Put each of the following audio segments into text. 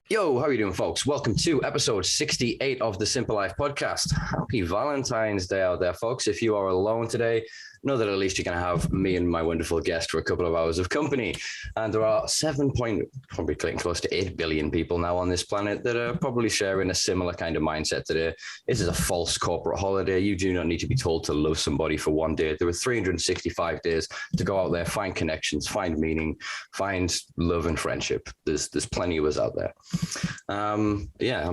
Yo, how are you doing, folks? Welcome to episode 68 of the Simpa Life Podcast. Happy Valentine's Day out there, folks. If you are alone today, know that at least you're going to have me and my wonderful guest for a couple of hours of company. And there are probably close to 8 billion people now on this planet that are probably sharing a similar kind of mindset today. This is a false corporate holiday. You do not need to be told to love somebody for one day. There are 365 days to go out there, find connections, find meaning, find love and friendship. There's plenty of us out there. I don't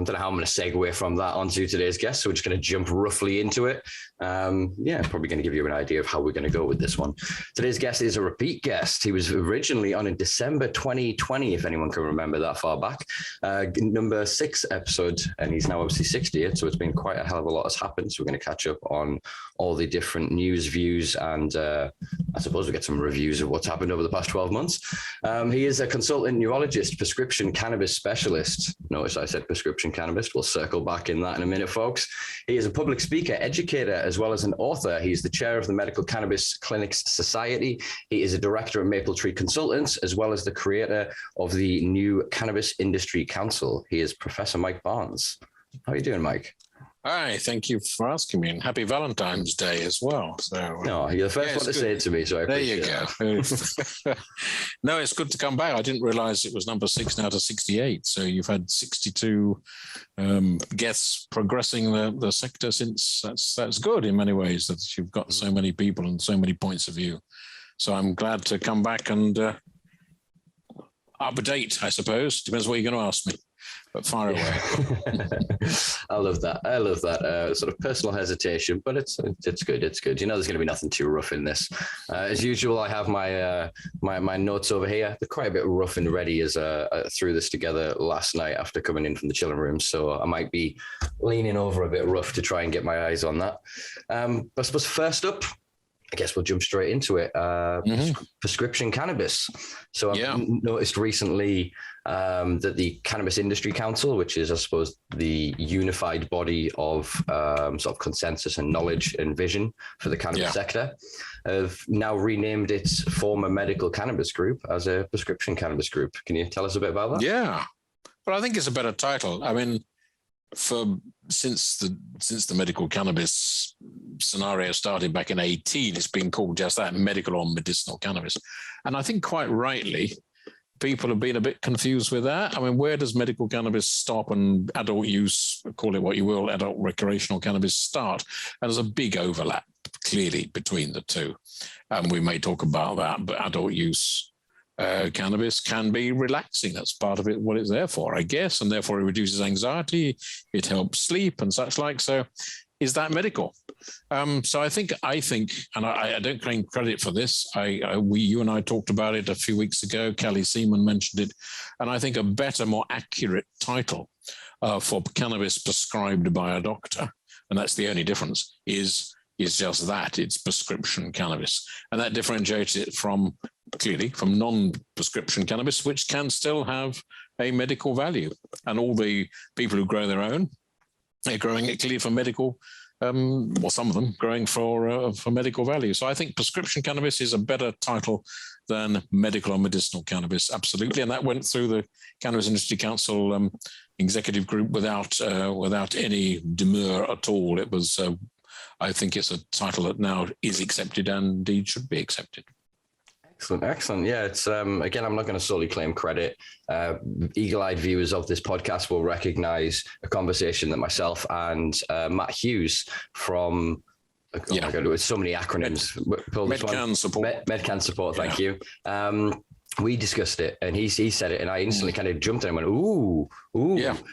know how I'm going to segue from that onto today's guest. So we're just going to jump roughly into it. Probably going to give you an idea of how we're going to go with this one. Today's guest is a repeat guest. He was originally on in December 2020, if anyone can remember that far back, number 6 episode, and he's now obviously 68, so it's been quite a hell of a lot has happened. So we're going to catch up on all the different news, views, and I suppose we'll get some reviews of what's happened over the past 12 months. He is a consultant neurologist, prescription cannabis specialist. Notice I said prescription cannabis. We'll circle back in that in a minute, folks. He is a public speaker, educator, as well as an author. He's the chair of the Medical Cannabis Clinicians Society. He is a director at Maple Tree Consultants, as well as the creator of the UK Cannabis Industry Council. He is Professor Mike Barnes. How are you doing, Mike? Hi, thank you for asking me, and happy Valentine's Day as well. No, you're the first one to say it to me, so I appreciate it. There you go. No, it's good to come back. I didn't realize it was number 6 now to 68. So you've had 62 guests progressing the sector since. That's good in many ways, that you've got so many people and so many points of view. So I'm glad to come back and update, I suppose. Depends what you're going to ask me. But far away. I love that. Sort of personal hesitation, but it's good. It's good. You know, there's going to be nothing too rough in this. As usual, I have my notes over here. They're quite a bit rough and ready as I threw this together last night after coming in from the chilling room. So I might be leaning over a bit rough to try and get my eyes on that. But I suppose first up, I guess we'll jump straight into it. Prescription cannabis. So I've noticed recently that the Cannabis Industry Council, which is, I suppose, the unified body of sort of consensus and knowledge and vision for the cannabis sector, have now renamed its former medical cannabis group as a prescription cannabis group. Can you tell us a bit about that? Yeah, well, I think it's a better title. I mean, since the medical cannabis scenario started back in 2018, it's been called just that, medical or medicinal cannabis. And I think quite rightly, people have been a bit confused with that. I mean, where does medical cannabis stop and adult use, call it what you will, adult recreational cannabis start? And there's a big overlap, clearly, between the two. And we may talk about that, but adult use cannabis can be relaxing. That's part of it, what it's there for, I guess. And therefore it reduces anxiety. It helps sleep and such like. So is that medical? So I think, and I don't claim credit for this. You and I talked about it a few weeks ago. Kelly Seaman mentioned it. And I think a better, more accurate title for cannabis prescribed by a doctor, and that's the only difference, is just that. It's prescription cannabis. And that differentiates it from non-prescription cannabis, which can still have a medical value. And all the people who grow their own, they're growing it clearly for medical, or some of them growing for medical value. So I think prescription cannabis is a better title than medical or medicinal cannabis, absolutely. And that went through the Cannabis Industry Council executive group without any demur at all. It was, I think it's a title that now is accepted and indeed should be accepted. Excellent. Yeah, it's again, I'm not going to solely claim credit. Eagle-eyed viewers of this podcast will recognize a conversation that myself and Matt Hughes from my God, with so many acronyms. MedCan support. Thank you. We discussed it, and he said it, and I instantly kind of jumped and I went, ooh,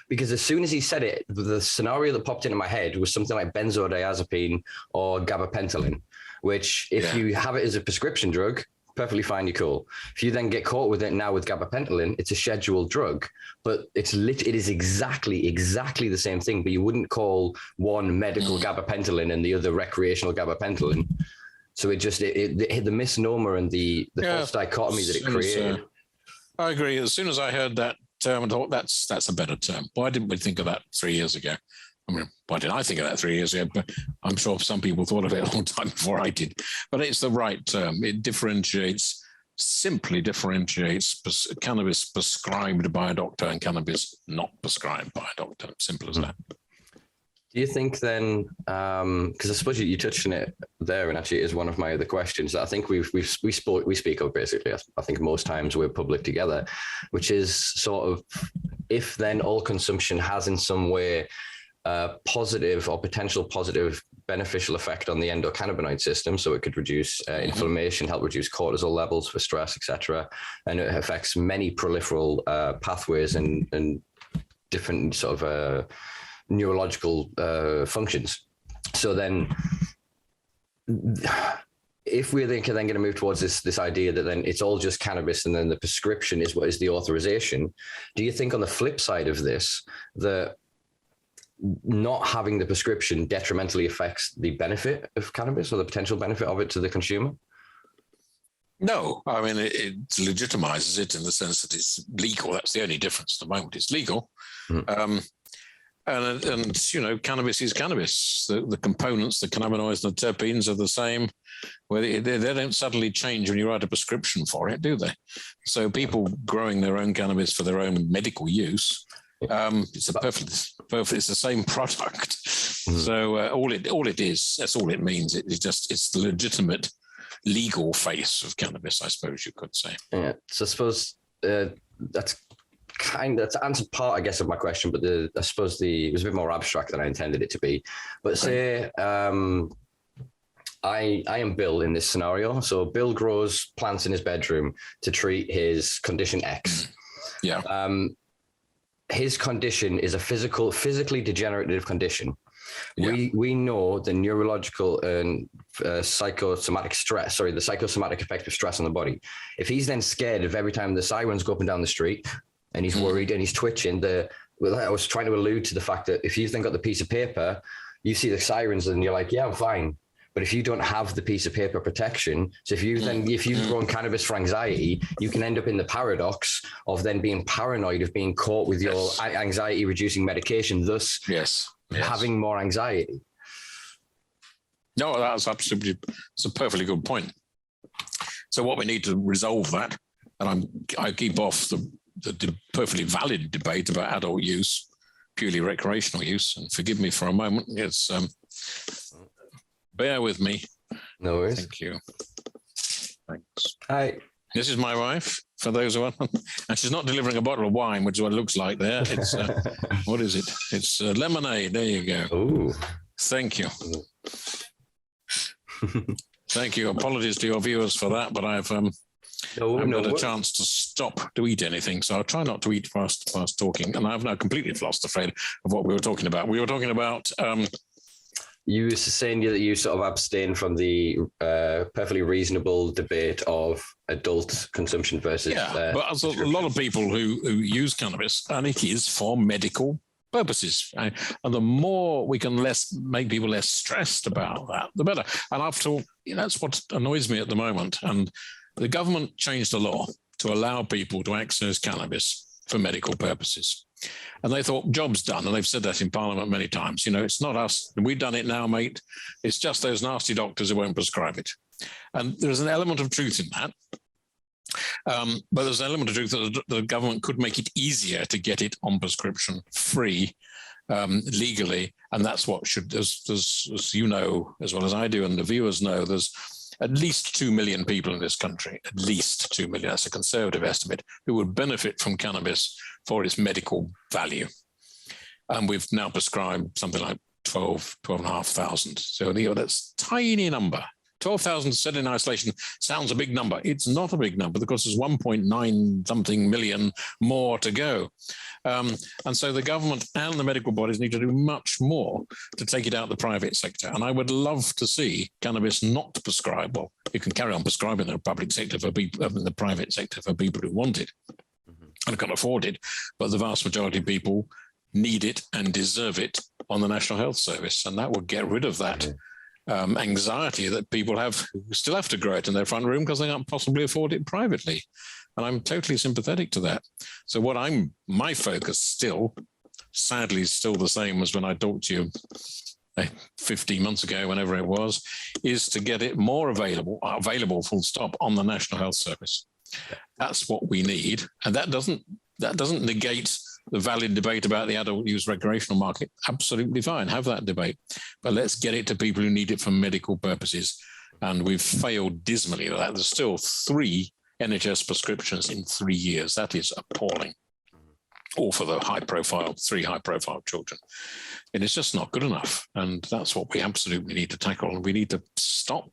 because as soon as he said it, the scenario that popped into my head was something like benzodiazepine or gabapentin, which if you have it as a prescription drug, perfectly fine, you're cool. If you then get caught with it now with gabapentin, it's a scheduled drug, but it is exactly the same thing, but you wouldn't call one medical gabapentin and the other recreational gabapentin. So the misnomer and the false dichotomy that it created. I agree. As soon as I heard that term, I thought that's a better term. Why didn't we think of that 3 years ago? I mean, why didn't I think of that 3 years ago? But I'm sure some people thought of it a long time before I did. But it's the right term. It differentiates simply differentiates cannabis prescribed by a doctor and cannabis not prescribed by a doctor. Simple as that. Do you think then, because I suppose you touched on it there, and actually it is one of my other questions that I think we speak of basically, I think most times we're public together, which is sort of, if then all consumption has in some way positive or potential positive beneficial effect on the endocannabinoid system, so it could reduce inflammation, help reduce cortisol levels for stress, etc., and it affects many peripheral pathways and different sort of neurological functions. So then, if we're then going to move towards this idea that then it's all just cannabis and then the prescription is what is the authorization, do you think on the flip side of this, that not having the prescription detrimentally affects the benefit of cannabis or the potential benefit of it to the consumer? No, I mean, it legitimizes it in the sense that it's legal. That's the only difference. At the moment it's legal. And you know, cannabis is cannabis. The components, the cannabinoids and the terpenes are the same. Where they don't suddenly change when you write a prescription for it, do they? So people growing their own cannabis for their own medical use, it's the same product. So all it is, that's all it means. It's the legitimate legal face of cannabis, I suppose you could say. Yeah. So I suppose that's answered part, I guess, of my question, but I suppose it was a bit more abstract than I intended it to be. But say I am Bill in this scenario. So Bill grows plants in his bedroom to treat his condition X. Yeah. His condition is a physically degenerative condition. Yeah. We know the neurological and psychosomatic stress, the psychosomatic effect of stress on the body. If he's then scared of every time the sirens go up and down the street, and he's worried and he's twitching, I was trying to allude to the fact that if you've then got the piece of paper, you see the sirens and you're like, yeah, I'm fine. But if you don't have the piece of paper protection, so if you've grown cannabis for anxiety, you can end up in the paradox of then being paranoid of being caught with your anxiety reducing medication, thus having more anxiety. No, it's a perfectly good point. So what we need to resolve that, and I keep off the perfectly valid debate about adult use, purely recreational use, and forgive me for a moment. It's bear with me. No worries. Thank you. Thanks. Hi. This is my wife, for those who are, and she's not delivering a bottle of wine, which is what it looks like there. It's what is it? It's lemonade. There you go. Ooh. Thank you. Thank you. Apologies to your viewers for that, but I've got a chance to stop to eat anything, so I'll try not to eat fast talking. And I've now completely lost the thread of what we were talking about. We were talking about. You were saying that you sort of abstain from the perfectly reasonable debate of adult consumption versus. Yeah, but there's a lot of people who use cannabis, and it is for medical purposes. And the more we can make people less stressed about that, the better. And after all, that's what annoys me at the moment. And the government changed the law to allow people to access cannabis for medical purposes. And they thought, job's done. And they've said that in Parliament many times. It's not us. We've done it now, mate. It's just those nasty doctors who won't prescribe it. And there's an element of truth in that. But there's an element of truth that the government could make it easier to get it on prescription free legally. And that's what should, as you know, as well as I do, and the viewers know, there's at least 2 million people in this country, at least 2 million, that's a conservative estimate, who would benefit from cannabis for its medical value. And we've now prescribed something like 12,500. So that's a tiny number. 12,000 set in isolation sounds a big number. It's not a big number because there's 1.9 something million more to go. And so the government and the medical bodies need to do much more to take it out of the private sector. And I would love to see cannabis not prescribed. Well, you can carry on prescribing in the public sector for people, in the private sector for people who want it and can afford it. But the vast majority of people need it and deserve it on the National Health Service. And that would get rid of that anxiety that people have who still have to grow it in their front room because they can't possibly afford it privately. And I'm totally sympathetic to that. So my focus still, sadly, is still the same as when I talked to you 15 months ago, whenever it was, is to get it more available full stop, on the National Health Service. That's what we need. And that doesn't negate the valid debate about the adult use recreational market. Absolutely fine. Have that debate. But let's get it to people who need it for medical purposes. And we've failed dismally at that. There's still 3 NHS prescriptions in 3 years. That is appalling. All for the 3 high-profile children. And it's just not good enough. And that's what we absolutely need to tackle. And we need to stop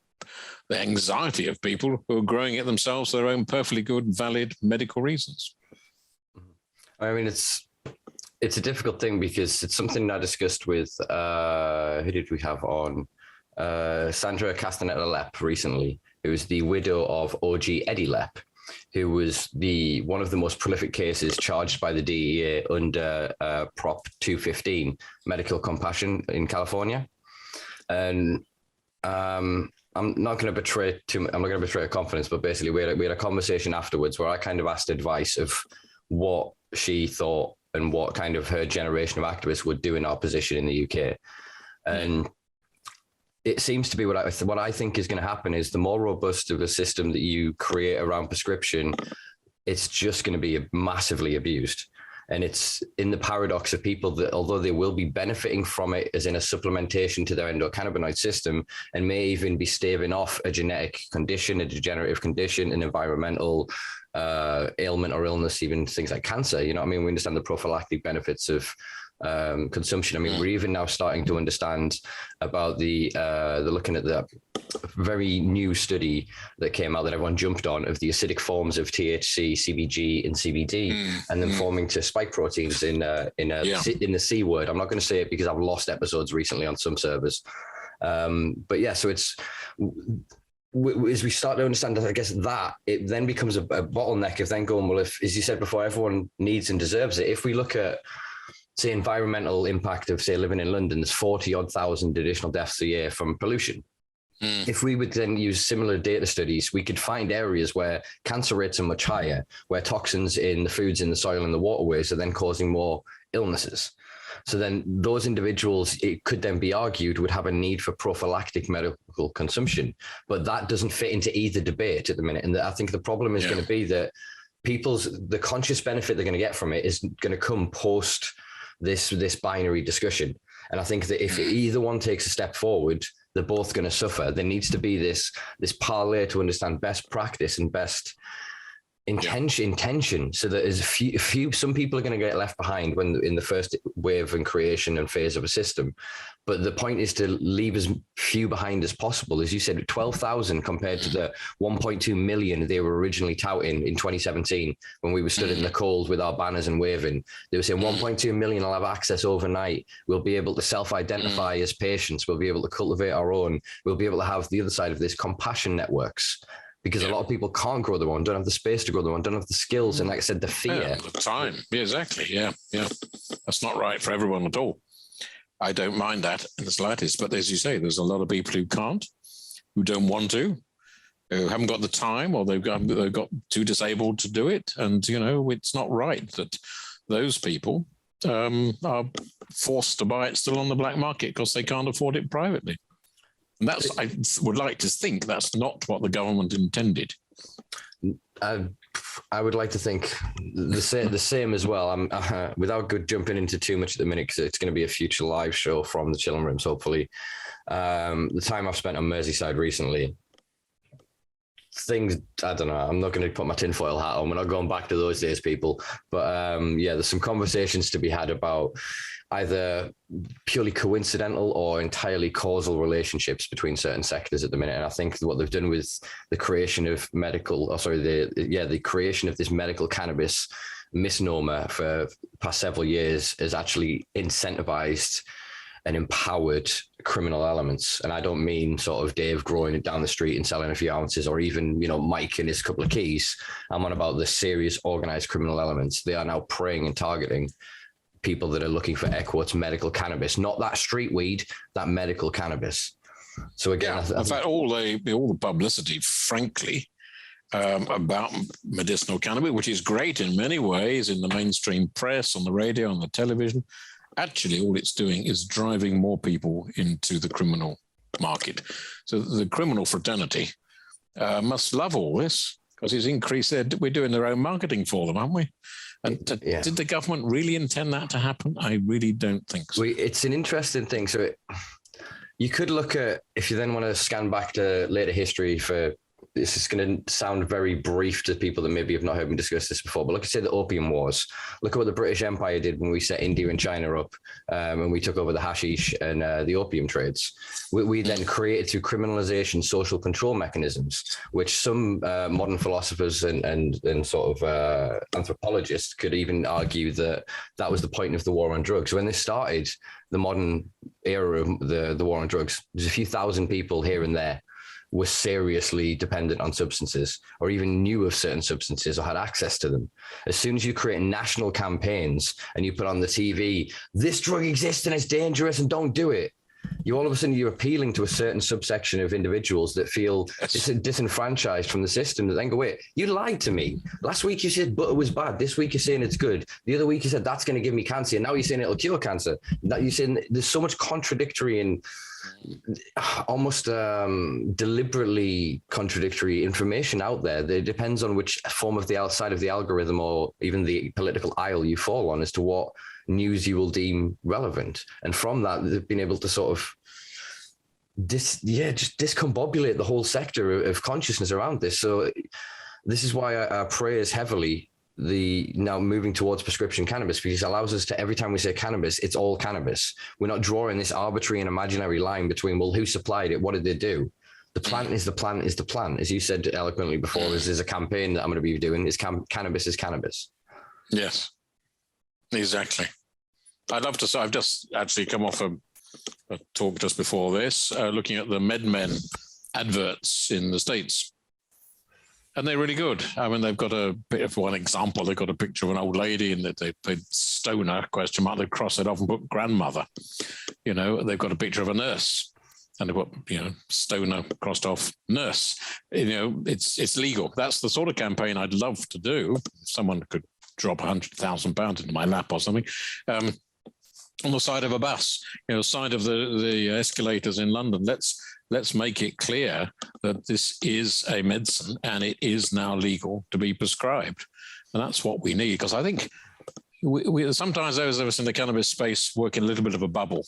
the anxiety of people who are growing it themselves for their own perfectly good, valid medical reasons. I mean, it's a difficult thing because it's something I discussed with, who did we have on? Sandra Castaneda-Lepp recently, who was the widow of OG Eddie Lepp, who was one of the most prolific cases charged by the DEA under Prop 215, medical compassion in California. And I'm not going to betray her confidence, but basically we had a conversation afterwards where I kind of asked advice of what she thought and what kind of her generation of activists would do in our position in the UK. And it seems to be what I think is going to happen is the more robust of a system that you create around prescription, it's just going to be massively abused. And it's in the paradox of people that although they will be benefiting from it as in a supplementation to their endocannabinoid system and may even be staving off a genetic condition, a degenerative condition, an environmental ailment or illness, even things like cancer, you know what I mean? We understand the prophylactic benefits of consumption. I mean, we're even now starting to understand about the looking at the very new study that came out that everyone jumped on of the acidic forms of THC, CBG, and CBD, and then forming to spike proteins in the C word. I'm not going to say it because I've lost episodes recently on some servers, but yeah. So it's as we start to understand, I guess that it then becomes a bottleneck of then going, well, if, as you said before, everyone needs and deserves it. If we look at say environmental impact of say living in London, there's 40,000 additional deaths a year from pollution. If we would then use similar data studies, we could find areas where cancer rates are much higher, where toxins in the foods, in the soil, and the waterways are then causing more illnesses. So then those individuals, it could then be argued, would have a need for prophylactic medical consumption, but that doesn't fit into either debate at the minute. And I think the problem is going to be that the conscious benefit they're going to get from it is going to come post this binary discussion. And I think that if either one takes a step forward, they're both going to suffer. There needs to be this parlay to understand best practice and best intention, so that as some people are going to get left behind when in the first wave and creation and phase of a system. But the point is to leave as few behind as possible. As you said, 12,000 compared to the 1.2 million they were originally touting in 2017 when we were stood in the cold with our banners and waving. They were saying 1.2 million will have access overnight. We'll be able to self-identify as patients. We'll be able to cultivate our own. We'll be able to have the other side of this compassion networks. Because a lot of people can't grow their own, don't have the space to grow their own, don't have the skills, and like I said, the fear. The time. Yeah, exactly. Yeah. That's not right for everyone at all. I don't mind that in the slightest. But as you say, there's a lot of people who can't, who don't want to, who haven't got the time, or they've got too disabled to do it. And, it's not right that those people are forced to buy it still on the black market because they can't afford it privately. And I would like to think that's not what the government intended. I would like to think the same as well. I'm without jumping into too much at the minute because it's going to be a future live show from the Chilling Rooms. Hopefully, the time I've spent on Merseyside recently, things I don't know. I'm not going to put my tinfoil hat on. We're not going back to those days, people. But there's some conversations to be had about either purely coincidental or entirely causal relationships between certain sectors at the minute. And I think what they've done with the creation of the creation of this medical cannabis misnomer for the past several years has actually incentivized and empowered criminal elements. And I don't mean sort of Dave growing it down the street and selling a few ounces, or even, Mike and his couple of keys. I'm on about the serious organized criminal elements. They are now preying and targeting people that are looking for air quotes medical cannabis, not that street weed, that medical cannabis. So again, in fact, all the publicity, frankly, about medicinal cannabis, which is great in many ways in the mainstream press, on the radio, on the television, actually all it's doing is driving more people into the criminal market. So the criminal fraternity must love all this because it's increased. We're doing their own marketing for them, aren't we? And did the government really intend that to happen? I really don't think so. It's an interesting thing. So you could look at, if you then want to scan back to later history for, this is going to sound very brief to people that maybe have not heard me discuss this before, but look at, say, the Opium Wars. Look at what the British Empire did when we set India and China up, and we took over the hashish and the opium trades. We then created, through criminalization, social control mechanisms, which some modern philosophers and sort of anthropologists could even argue that was the point of the war on drugs. When this started, the modern era of the war on drugs, there's a few thousand people here and there were seriously dependent on substances, or even knew of certain substances or had access to them. As soon as you create national campaigns and you put on the TV, this drug exists and it's dangerous and don't do it, you all of a sudden you're appealing to a certain subsection of individuals that feel disenfranchised from the system, that then go, wait, you lied to me. Last week you said butter was bad. This week you're saying it's good. The other week you said that's going to give me cancer. And now you're saying it'll cure cancer. That you're saying there's so much contradictory and almost deliberately contradictory information out there that it depends on which form of the outside of the algorithm or even the political aisle you fall on as to what news you will deem relevant. And from that, they've been able to sort of just discombobulate the whole sector of consciousness around this. So this is why I praise heavily the now moving towards prescription cannabis, because it allows us to, every time we say cannabis, it's all cannabis. We're not drawing this arbitrary and imaginary line between, well, who supplied it? What did they do? The plant is the plant is the plant. As you said eloquently before, there's a campaign that I'm going to be doing, is cannabis is cannabis. Yes, exactly. I'd love to say, I've just actually come off a talk just before this, looking at the MedMen adverts in the States. And they're really good. I mean, they've got for one example, they've got a picture of an old lady and they've stoner, question mark, they've crossed it off and put grandmother. You know, they've got a picture of a nurse and they've got, you know, stoner crossed off nurse. You know, it's legal. That's the sort of campaign I'd love to do. If someone could drop £100,000 into my lap or something. On the side of a bus, you know, side of the escalators in London. Let's make it clear that this is a medicine and it is now legal to be prescribed. And that's what we need, because I think we sometimes those of us in the cannabis space work in a little bit of a bubble.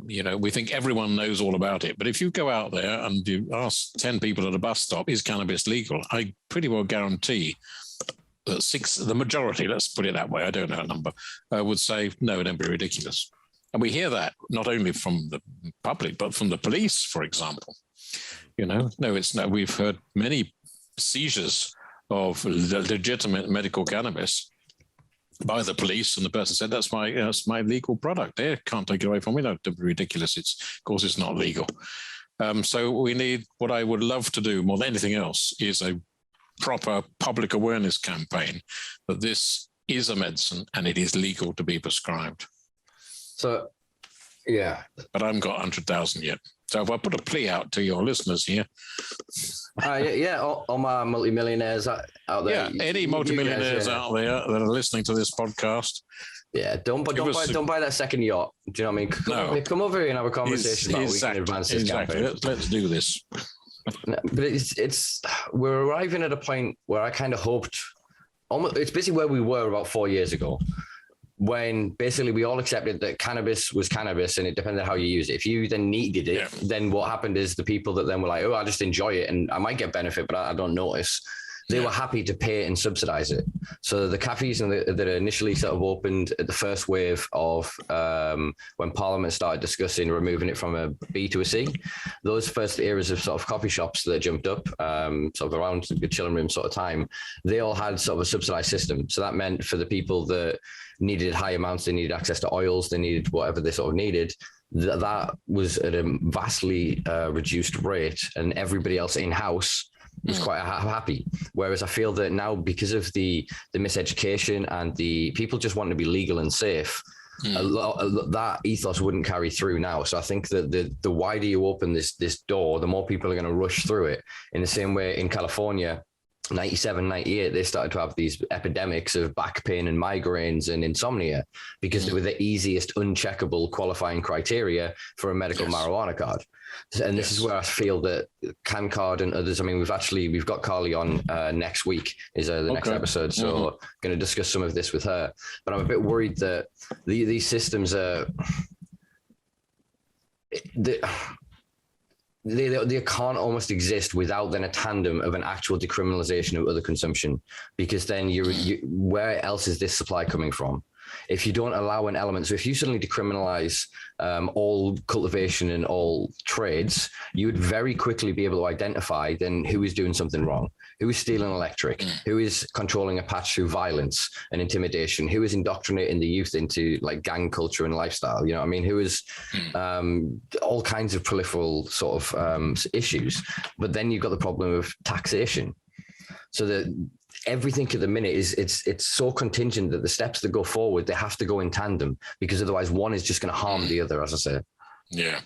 You know, we think everyone knows all about it. But if you go out there and you ask 10 people at a bus stop, is cannabis legal? I pretty well guarantee that the majority, let's put it that way, I don't know a number, would say, no, don't be ridiculous. And we hear that not only from the public, but from the police, for example. You know, no, it's no. We've heard many seizures of legitimate medical cannabis by the police, and the person said, "That's my legal product. They can't take it away from me." No, don't be ridiculous. Of course, it's not legal. So we need, what I would love to do more than anything else is a proper public awareness campaign that this is a medicine and it is legal to be prescribed. So, yeah. But I haven't got 100,000 yet. So if I put a plea out to your listeners here. All my multimillionaires out there. Yeah, any multimillionaires out there that are listening to this podcast. Yeah, don't buy that second yacht. Do you know what I mean? Come over here and have a conversation about how we can advance this campaign. Let's do this. But we're arriving at a point where I kind of hoped, it's basically where we were about 4 years ago, when basically we all accepted that cannabis was cannabis and it depended on how you use it. If you then needed it, then what happened is the people that then were like, oh, I just enjoy it and I might get benefit, but I don't notice. They were happy to pay and subsidize it. So the cafes that initially sort of opened at the first wave of when Parliament started discussing removing it from a B to a C, those first eras of sort of coffee shops that jumped up sort of around the chilling room sort of time, they all had sort of a subsidized system. So that meant for the people that needed high amounts, they needed access to oils, they needed whatever they sort of needed, that was at a vastly reduced rate, and everybody else in-house was quite happy. Whereas I feel that now, because of the miseducation and the people just wanting to be legal and safe, that ethos wouldn't carry through now. So I think that the wider you open this door, the more people are going to rush through it. In the same way in California, 97, 98, they started to have these epidemics of back pain and migraines and insomnia because they were the easiest uncheckable qualifying criteria for a medical marijuana card. And this is where I feel that CanCard and others, I mean, we've got Carly on next week is the next episode. So going to discuss some of this with her, but I'm a bit worried that these systems are, they can't almost exist without then a tandem of an actual decriminalization of other consumption, because then where else is this supply coming from? If you don't allow an element, so if you suddenly decriminalize all cultivation and all trades, you would very quickly be able to identify then who is doing something wrong, who is stealing electric, who is controlling a patch through violence and intimidation, who is indoctrinating the youth into like gang culture and lifestyle, you know what I mean, who is all kinds of peripheral sort of issues. But then you've got the problem of taxation. So that everything at the minute is it's so contingent that the steps that go forward, they have to go in tandem, because otherwise one is just going to harm the other, as I say. Yeah,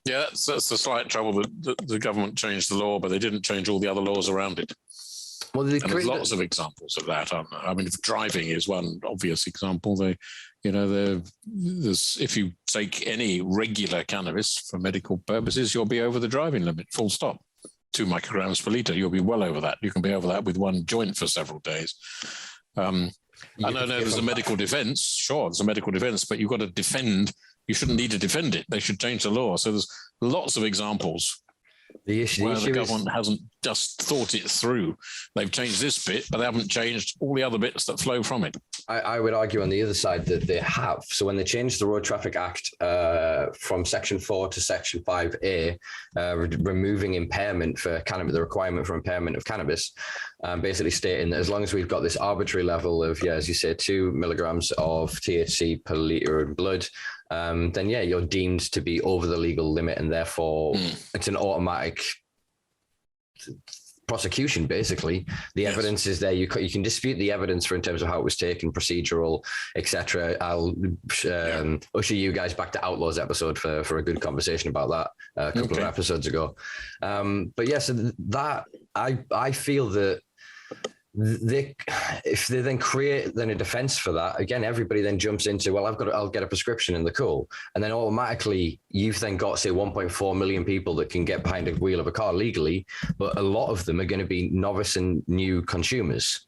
that's the slight trouble that the government changed the law, but they didn't change all the other laws around it. Well, there's lots of examples of that. I mean, driving is one obvious example. There's if you take any regular cannabis for medical purposes, you'll be over the driving limit, full stop. 2 micrograms per liter, you'll be well over that. You can be over that with one joint for several days. I know there's a medical defense. Sure, there's a medical defense, but you've got to defend. You shouldn't need to defend it. They should change the law. So there's lots of examples where the government hasn't just thought it through. They've changed this bit, but they haven't changed all the other bits that flow from it. I would argue on the other side that they have. So when they changed the Road Traffic Act from Section 4 to Section 5A, removing impairment for cannabis, the requirement for impairment of cannabis, basically stating that as long as we've got this arbitrary level of, as you say, 2 milligrams of THC per liter in blood, then you're deemed to be over the legal limit, and therefore it's an automatic prosecution. Basically, the evidence is there. You can dispute the evidence in terms of how it was taken, procedural, etc. I'll usher you guys back to Outlaws episode for a good conversation about that a couple of episodes ago. So that I feel that if they then create a defense for that, again, everybody then jumps into, well, I'll get a prescription and they're cool. And then automatically you've then got, say, 1.4 million people that can get behind the wheel of a car legally, but a lot of them are going to be novice and new consumers.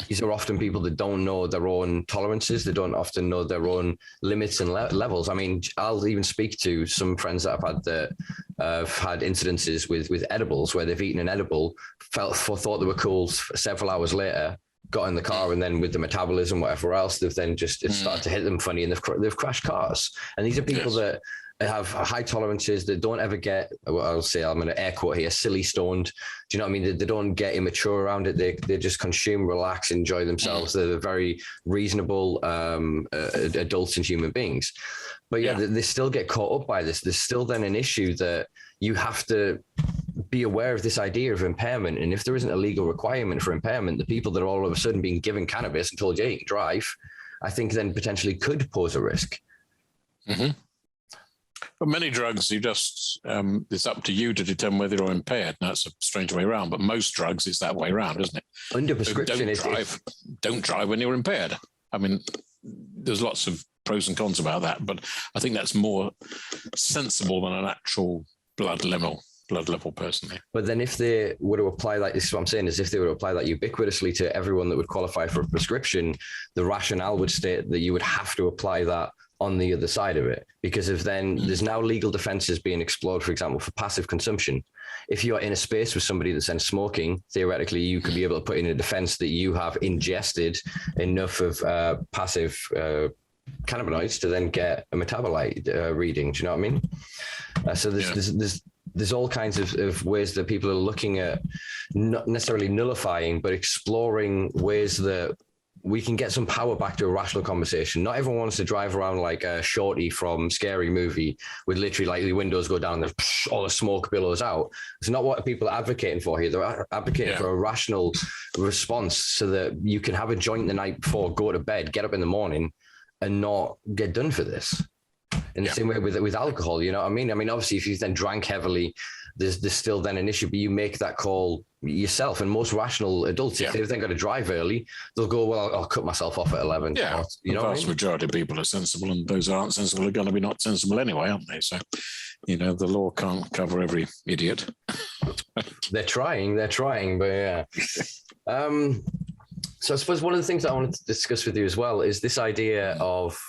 These are often people that don't know their own tolerances. They don't often know their own limits and levels. I mean, I'll even speak to some friends that have had incidences with edibles where they've eaten an edible, thought they were cool, several hours later, got in the car, and then with the metabolism, whatever else, they've then just it started to hit them funny, and they've crashed cars. And these are people that have high tolerances, that don't ever get, I'll say, I'm going to air quote here, silly stoned. Do you know what I mean? They don't get immature around it. They just consume, relax, enjoy themselves. They're very reasonable adults and human beings. But they still get caught up by this. There's still then an issue that you have to be aware of this idea of impairment. And if there isn't a legal requirement for impairment, the people that are all of a sudden being given cannabis and told, you can drive, I think then potentially could pose a risk. But many drugs, it's up to you to determine whether you're impaired. Now, it's a strange way around, but most drugs, it's that way around, isn't it? Under prescription, don't drive when you're impaired. I mean, there's lots of pros and cons about that, but I think that's more sensible than an actual blood level personally. But then if they were to apply that, this is what I'm saying, is if they were to apply that ubiquitously to everyone that would qualify for a prescription, the rationale would state that you would have to apply that on the other side of it, because if then there's now legal defenses being explored, for example, for passive consumption. If you're in a space with somebody that's then smoking, theoretically, you could be able to put in a defense that you have ingested enough of passive cannabinoids to then get a metabolite reading. Do you know what I mean? So there's all kinds of ways that people are looking at, not necessarily nullifying, but exploring ways that we can get some power back to a rational conversation. Not everyone wants to drive around like a Shorty from Scary Movie with literally like the windows go down and all the smoke billows out. It's not what people are advocating for here. They're advocating for a rational response so that you can have a joint the night before, go to bed, get up in the morning and not get done for this. In the same way with alcohol, you know what I mean? I mean, obviously, if you then drank heavily there's still then an issue, but you make that call yourself. And most rational adults, if they've got to drive early, they'll go, well, I'll cut myself off at 11. Yeah, you know, the vast majority of people are sensible, and those who aren't sensible are going to be not sensible anyway, aren't they? So, the law can't cover every idiot. They're trying, but yeah. So I suppose one of the things that I wanted to discuss with you as well is this idea of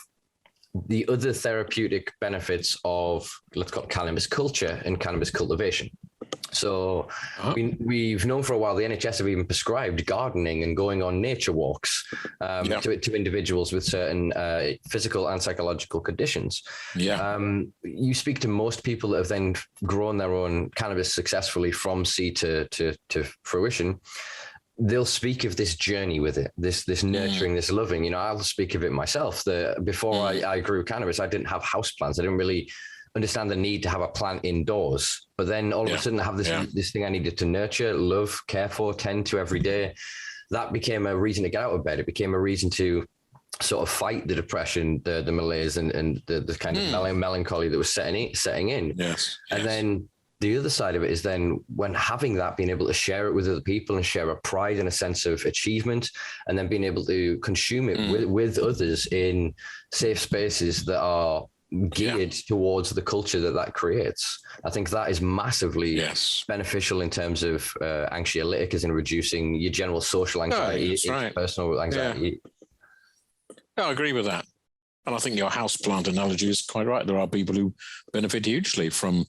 the other therapeutic benefits of, let's call it, cannabis culture and cannabis cultivation. So we've known for a while the NHS have even prescribed gardening and going on nature walks to individuals with certain physical and psychological conditions. You speak to most people that have then grown their own cannabis successfully from seed to fruition. They'll speak of this journey with it, this nurturing, this loving. I'll speak of it myself. Before I grew cannabis, I didn't have houseplants. I didn't really understand the need to have a plant indoors. But then all of a sudden I have this thing I needed to nurture, love, care for, tend to every day. That became a reason to get out of bed. It became a reason to sort of fight the depression, the malaise, and the kind of melancholy that was setting in. And then the other side of it is then when having that, being able to share it with other people and share a pride and a sense of achievement, and then being able to consume it with others in safe spaces that are geared towards the culture that creates. I think that is massively beneficial in terms of anxiolytic, as in reducing your general social anxiety, personal anxiety. Yeah, I agree with that. And I think your houseplant analogy is quite right. There are people who benefit hugely from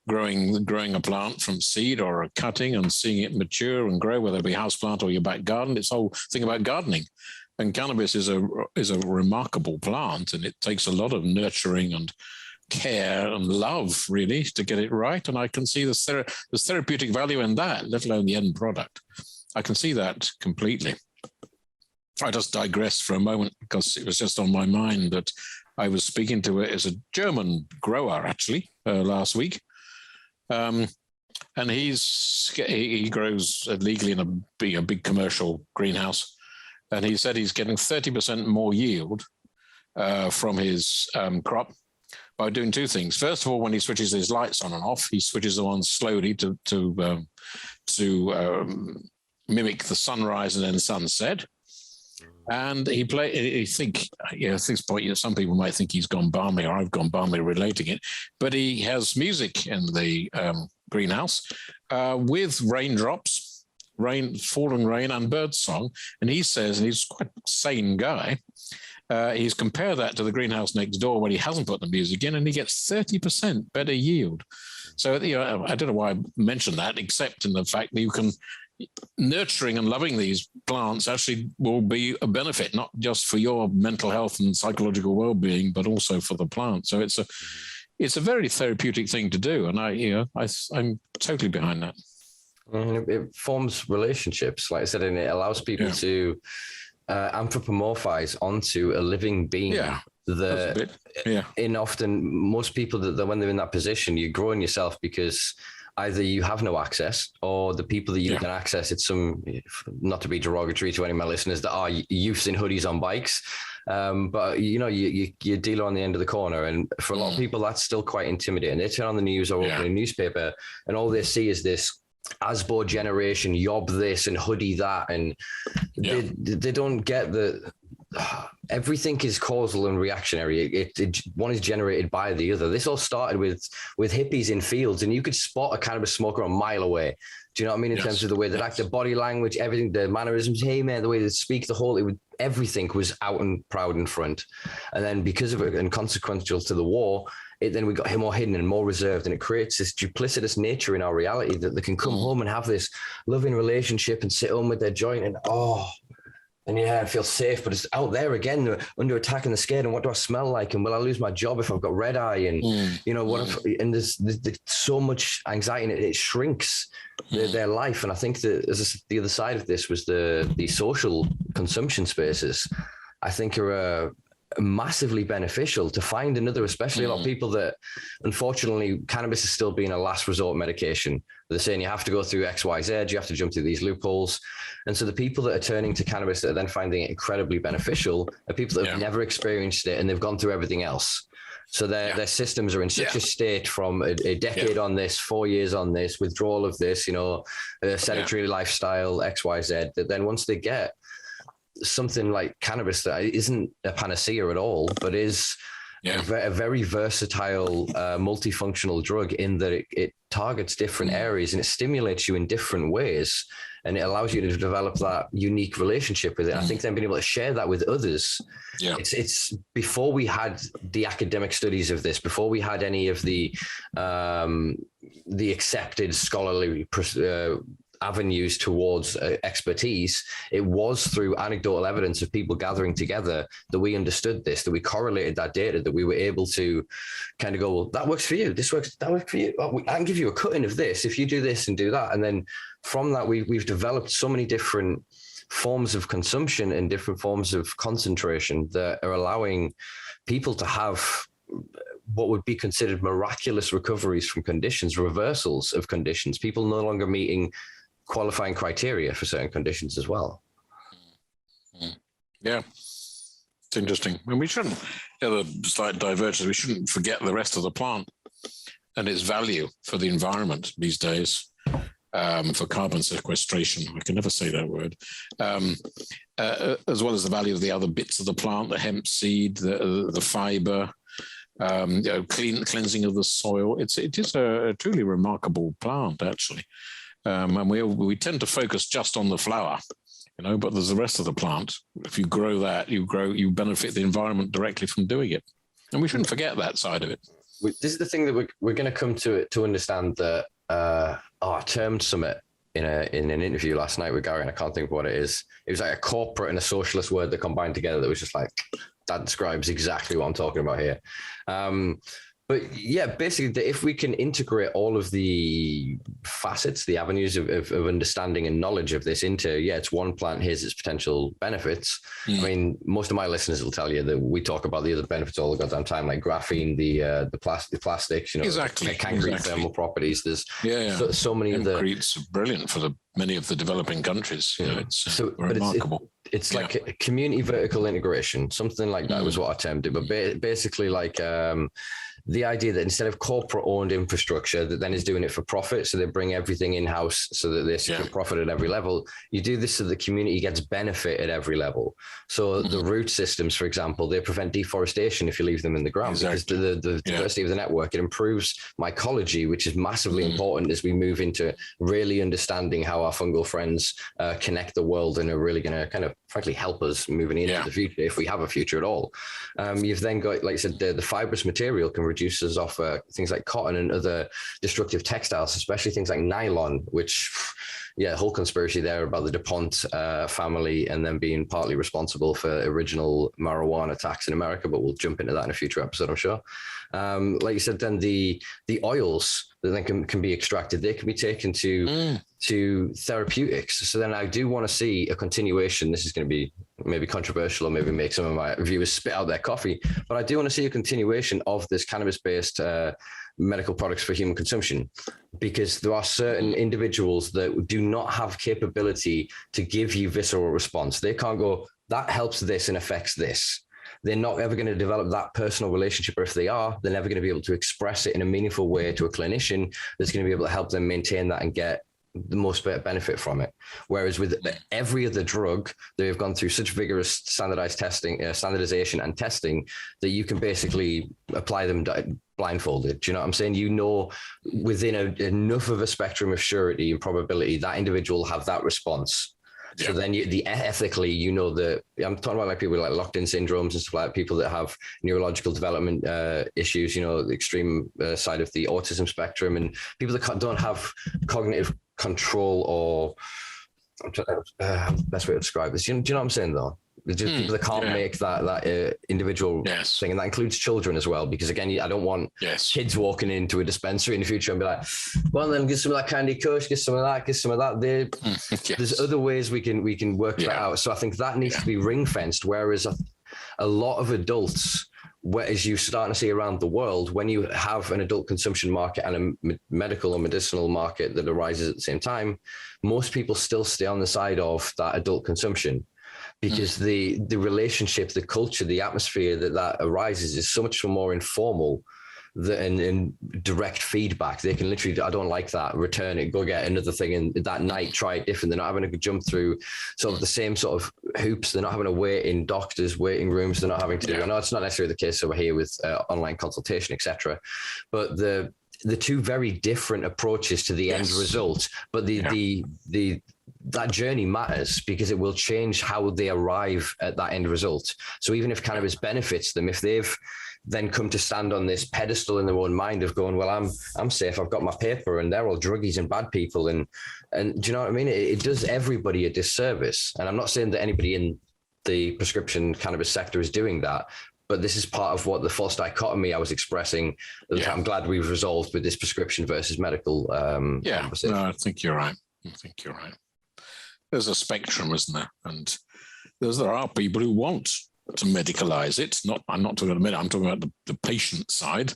growing a plant from seed or a cutting and seeing it mature and grow, whether it be houseplant or your back garden. It's the whole thing about gardening. And cannabis is a remarkable plant, and it takes a lot of nurturing and care and love, really, to get it right. And I can see there's therapeutic value in that, let alone the end product. I can see that completely. I just digress for a moment because it was just on my mind that I was speaking to it as a German grower, actually, last week. And he grows legally in a big commercial greenhouse. And he said he's getting 30% more yield from his crop by doing two things. First of all, when he switches his lights on and off, he switches them on slowly to mimic the sunrise and then sunset. And at this point, some people might think he's gone balmy, or I've gone balmy relating it, but he has music in the greenhouse with raindrops, falling rain, and birdsong. And he says, and he's quite a sane guy, he's compared that to the greenhouse next door where he hasn't put the music in, and he gets 30% better yield. So I don't know why I mentioned that, except in the fact that you can nurturing and loving these plants actually will be a benefit, not just for your mental health and psychological well-being, but also for the plant. So it's a very therapeutic thing to do, and I'm totally behind that. It forms relationships, like I said, and it allows people to anthropomorphize onto a living being. In often most people that when they're in that position, you're growing yourself because either you have no access, or the people that you can access, it's not to be derogatory to any of my listeners that are youths in hoodies on bikes, but you're dealer on the end of the corner, and for a lot of people that's still quite intimidating. They turn on the news or open a newspaper and all they see is this Asbo generation, yob this and hoodie that, and they don't get that everything is causal and reactionary. One is generated by the other. This all started with hippies in fields, and you could spot a cannabis smoker a mile away. Do you know what I mean? In terms of the way they act, their body language, everything, their mannerisms, hey man, the way they speak, everything was out and proud in front. And then because of it and consequential to the war, then we got him more hidden and more reserved, and it creates this duplicitous nature in our reality that they can come home and have this loving relationship and sit home with their joint and I feel safe, but it's out there again, they're under attack and they're scared. And what do I smell like? And will I lose my job if I've got red eye? And and there's so much anxiety, and it shrinks their life. And I think that the other side of this was the social consumption spaces. I think are massively beneficial to find another, especially a lot of people that, unfortunately, cannabis is still being a last resort medication. They're saying you have to go through X, Y, Z, you have to jump through these loopholes. And so the people that are turning to cannabis that are then finding it incredibly beneficial are people that have never experienced it and they've gone through everything else. So their systems are in such a state from a decade on this, 4 years on this, withdrawal of this, sedentary lifestyle, X, Y, Z, that then once they get something like cannabis that isn't a panacea at all, but is a very versatile, multifunctional drug in that it targets different areas and it stimulates you in different ways. And it allows you to develop that unique relationship with it. I think then being able to share that with others, it's before we had the academic studies of this, before we had any of the accepted scholarly avenues towards expertise, it was through anecdotal evidence of people gathering together that we understood this, that we correlated that data, that we were able to kind of go, well, that works for you, this works, that works for you. I can give you a cutting of this if you do this and do that. And then from that, we've developed so many different forms of consumption and different forms of concentration that are allowing people to have what would be considered miraculous recoveries from conditions, reversals of conditions, people no longer meeting qualifying criteria for certain conditions as well. Yeah, it's interesting. And we shouldn't, the other slight divergence, we shouldn't forget the rest of the plant and its value for the environment these days, for carbon sequestration. I can never say that word. As well as the value of the other bits of the plant, the hemp seed, the fiber, cleansing of the soil. It is a truly remarkable plant, actually. And we tend to focus just on the flower, but there's the rest of the plant. If you grow that, you benefit the environment directly from doing it. And we shouldn't forget that side of it. This is the thing that we're going to come to understand that I termed summit in an interview last night with Gary, and I can't think of what it is. It was like a corporate and a socialist word that combined together that was just like, that describes exactly what I'm talking about here. But yeah, basically, if we can integrate all of the facets, the avenues of understanding and knowledge of this into, it's one plant, here's its potential benefits. I mean, most of my listeners will tell you that we talk about the other benefits all the goddamn time, like graphene, the plastics, concrete thermal properties. There's so many of the... Concrete's brilliant for many of the developing countries. It's remarkable. It's like a community vertical integration, something like that was what I termed it. But basically like... the idea that instead of corporate owned infrastructure that then is doing it for profit, so they bring everything in-house so that they secure profit at every level, you do this so the community gets benefit at every level. So the root systems, for example, they prevent deforestation if you leave them in the ground, because the diversity of the network, it improves mycology, which is massively important as we move into really understanding how our fungal friends connect the world and are really going to kind of frankly help us moving into the future, if we have a future at all. You've then got, like I said, the fibrous material can reduce us off things like cotton and other destructive textiles, especially things like nylon, which, whole conspiracy there about the DuPont family and then being partly responsible for original marijuana tax in America, but we'll jump into that in a future episode, I'm sure. Like you said, then the oils that then can be extracted, they can be taken to therapeutics. So then I do want to see a continuation. This is going to be maybe controversial or maybe make some of my viewers spit out their coffee, but I do want to see a continuation of this cannabis-based medical products for human consumption, because there are certain individuals that do not have capability to give you visceral response. They can't go, that helps this and affects this. They're not ever going to develop that personal relationship, or if they are, they're never going to be able to express it in a meaningful way to a clinician that's going to be able to help them maintain that and get the most benefit from it. Whereas with every other drug, they've gone through such vigorous standardization and testing that you can basically apply them blindfolded. Do you know what I'm saying? Within enough of a spectrum of surety and probability, that individual will have that response. So then ethically, that I'm talking about like people with like locked-in syndromes and stuff like that, people that have neurological development issues, the extreme side of the autism spectrum, and people that don't have cognitive control or best way to describe this. Do you know what I'm saying though? Just people that can't make that individual thing, and that includes children as well. Because again, I don't want kids walking into a dispensary in the future and be like, "Well, then get some of that Candy Kush, get some of that, get some of that." There's other ways we can work that out. So I think that needs to be ring fenced. Whereas a lot of adults, as you're starting to see around the world, when you have an adult consumption market and a medical or medicinal market that arises at the same time, most people still stay on the side of that adult consumption, because the relationship, the culture, the atmosphere that arises is so much more informal and direct feedback. They can literally, I don't like that, return it, go get another thing, and that night try it different. They're not having to jump through sort of the same sort of hoops. They're not having to wait in doctors' waiting rooms. They're not having to do, I know it's not necessarily the case over here with online consultation, etc. But the two very different approaches to the end result, but that journey matters, because it will change how they arrive at that end result. So even if cannabis benefits them, if they've then come to stand on this pedestal in their own mind of going, well, I'm safe, I've got my paper, and they're all druggies and bad people, and do you know what I mean? It does everybody a disservice. And I'm not saying that anybody in the prescription cannabis sector is doing that, but this is part of what the false dichotomy I was expressing that I'm glad we've resolved with this prescription versus medical conversation. No, I think you're right. There's a spectrum, isn't there? And there are people who want to medicalize it. I'm not talking about I'm talking about the patient side.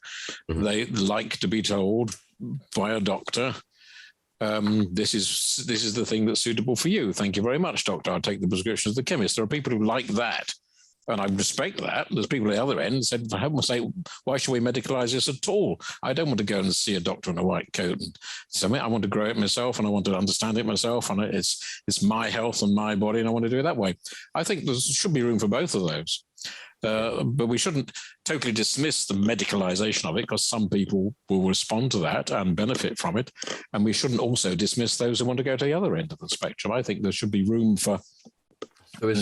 They like to be told by a doctor, this is the thing that's suitable for you. Thank you very much, doctor. I'll take the prescription as the chemist. There are people who like that, and I respect that. There's people at the other end said, for heaven's sake, why should we medicalize this at all? I don't want to go and see a doctor in a white coat and say, I want to grow it myself, and I want to understand it myself, and it's my health and my body, and I want to do it that way. I think there should be room for both of those. But we shouldn't totally dismiss the medicalization of it, because some people will respond to that and benefit from it. And we shouldn't also dismiss those who want to go to the other end of the spectrum. I think there should be room for a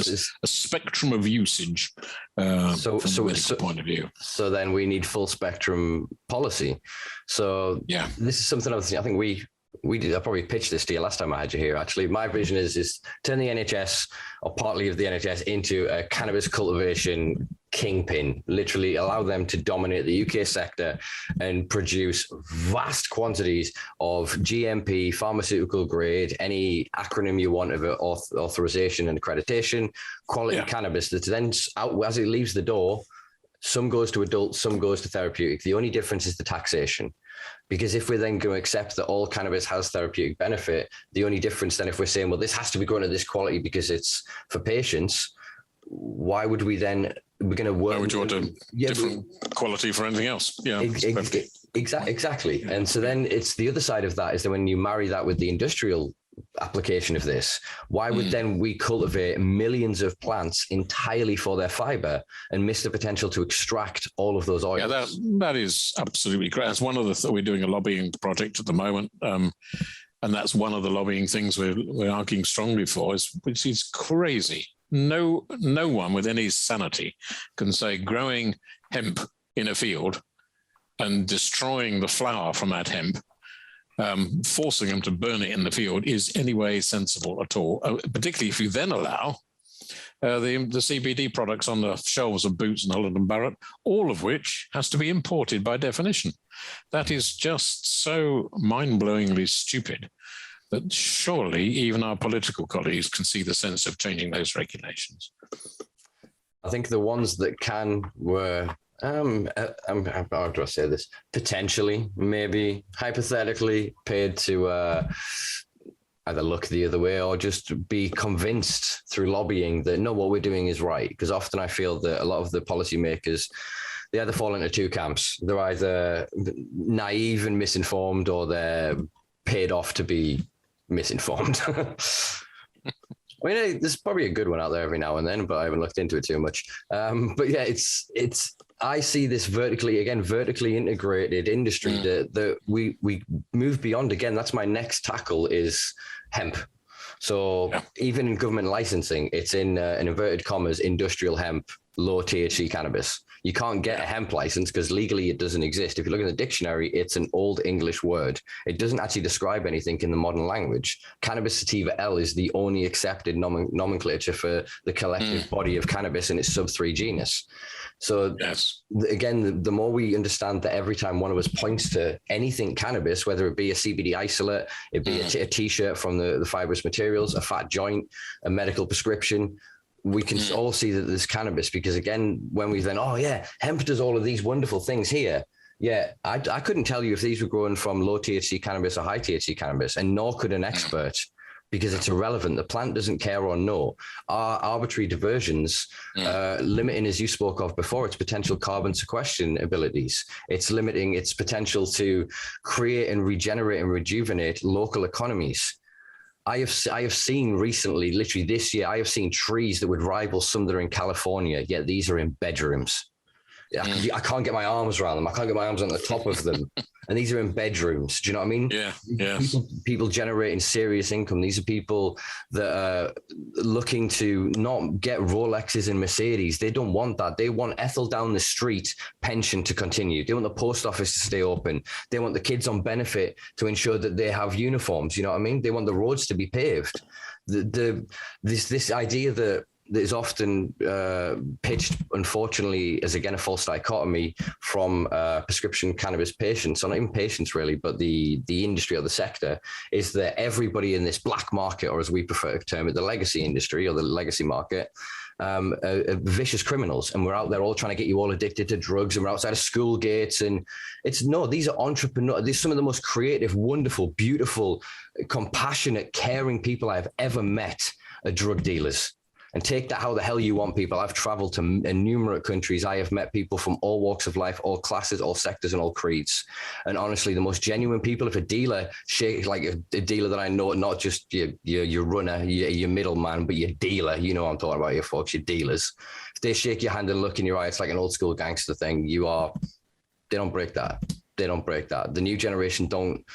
spectrum of usage from a medical point of view. So then we need full spectrum policy. So this is something I think we did. I probably pitched this to you last time I had you here. Actually, my vision is turn the NHS, or partly of the NHS, into a cannabis cultivation kingpin. Literally allow them to dominate the UK sector and produce vast quantities of GMP, pharmaceutical grade, any acronym you want of it, authorization and accreditation, quality cannabis that's then out as it leaves the door. Some goes to adult, some goes to therapeutic. The only difference is the taxation. Because if we're then going to accept that all cannabis has therapeutic benefit, the only difference then, if we're saying, well, this has to be grown at this quality because it's for patients, why would we then, we're going to work? Why would you want a different quality for anything else? Yeah, exactly. And so then it's the other side of that is that when you marry that with the industrial application of this, why would then we cultivate millions of plants entirely for their fiber and miss the potential to extract all of those oils? Yeah, that is absolutely correct. That's one of the we're doing a lobbying project at the moment, and that's one of the lobbying things we're arguing strongly for, which is crazy. No one with any sanity can say growing hemp in a field and destroying the flower from that hemp, forcing them to burn it in the field, is any way sensible at all, particularly if you then allow the CBD products on the shelves of Boots and Holland & Barrett, all of which has to be imported by definition. That is just so mind-blowingly stupid that surely even our political colleagues can see the sense of changing those regulations. I think the ones that were how do I say this? Potentially, maybe hypothetically paid to either look the other way or just be convinced through lobbying that no, what we're doing is right. Because often I feel that a lot of the policymakers, they either fall into two camps. They're either naive and misinformed, or they're paid off to be misinformed. I mean, there's probably a good one out there every now and then, but I haven't looked into it too much. But yeah, it's. I see this vertically integrated industry that we move beyond. Again, that's my next tackle is hemp. So even in government licensing, it's in inverted commas, industrial hemp, low THC cannabis. You can't get a hemp license because legally it doesn't exist. If you look in the dictionary, it's an old English word. It doesn't actually describe anything in the modern language. Cannabis sativa L is the only accepted nomenclature for the collective body of cannabis in its sub-3 genus. So again, the more we understand that every time one of us points to anything cannabis, whether it be a CBD isolate, it be a t-shirt from the fibrous materials, a fat joint, a medical prescription, we can all see that there's cannabis, because again, when we then, oh yeah, hemp does all of these wonderful things here. Yeah, I couldn't tell you if these were grown from low THC cannabis or high THC cannabis, and nor could an expert, because it's irrelevant. The plant doesn't care or know. Our arbitrary diversions, limiting, as you spoke of before, its potential carbon sequestration abilities. It's limiting its potential to create and regenerate and rejuvenate local economies. I have seen recently, literally this year, I have seen trees that would rival some that are in California, yet these are in bedrooms. I can't get my arms around them. I can't get my arms on the top of them. And these are in bedrooms. Do you know what I mean? Yeah. People generating serious income. These are people that are looking to not get Rolexes and Mercedes. They don't want that. They want Ethel down the street pension to continue. They want the post office to stay open. They want the kids on benefit to ensure that they have uniforms. You know what I mean? They want the roads to be paved. This idea that is often pitched, unfortunately, as again a false dichotomy from prescription cannabis patients, or not even patients really, but the industry or the sector, is that everybody in this black market, or as we prefer to term it, the legacy industry or the legacy market, are vicious criminals, and we're out there all trying to get you all addicted to drugs, and we're outside of school gates, and these are entrepreneurs. These are some of the most creative, wonderful, beautiful, compassionate, caring people I have ever met are drug dealers. And take that how the hell you want, people. I've traveled to innumerable countries. I have met people from all walks of life, all classes, all sectors, and all creeds. And honestly, the most genuine people, if a dealer like a dealer that I know, not just your runner, your middleman, but your dealer, you know what I'm talking about, you folks, your dealers. If they shake your hand and look in your eye, it's like an old school gangster thing. They don't break that. They don't break that. The new generation don't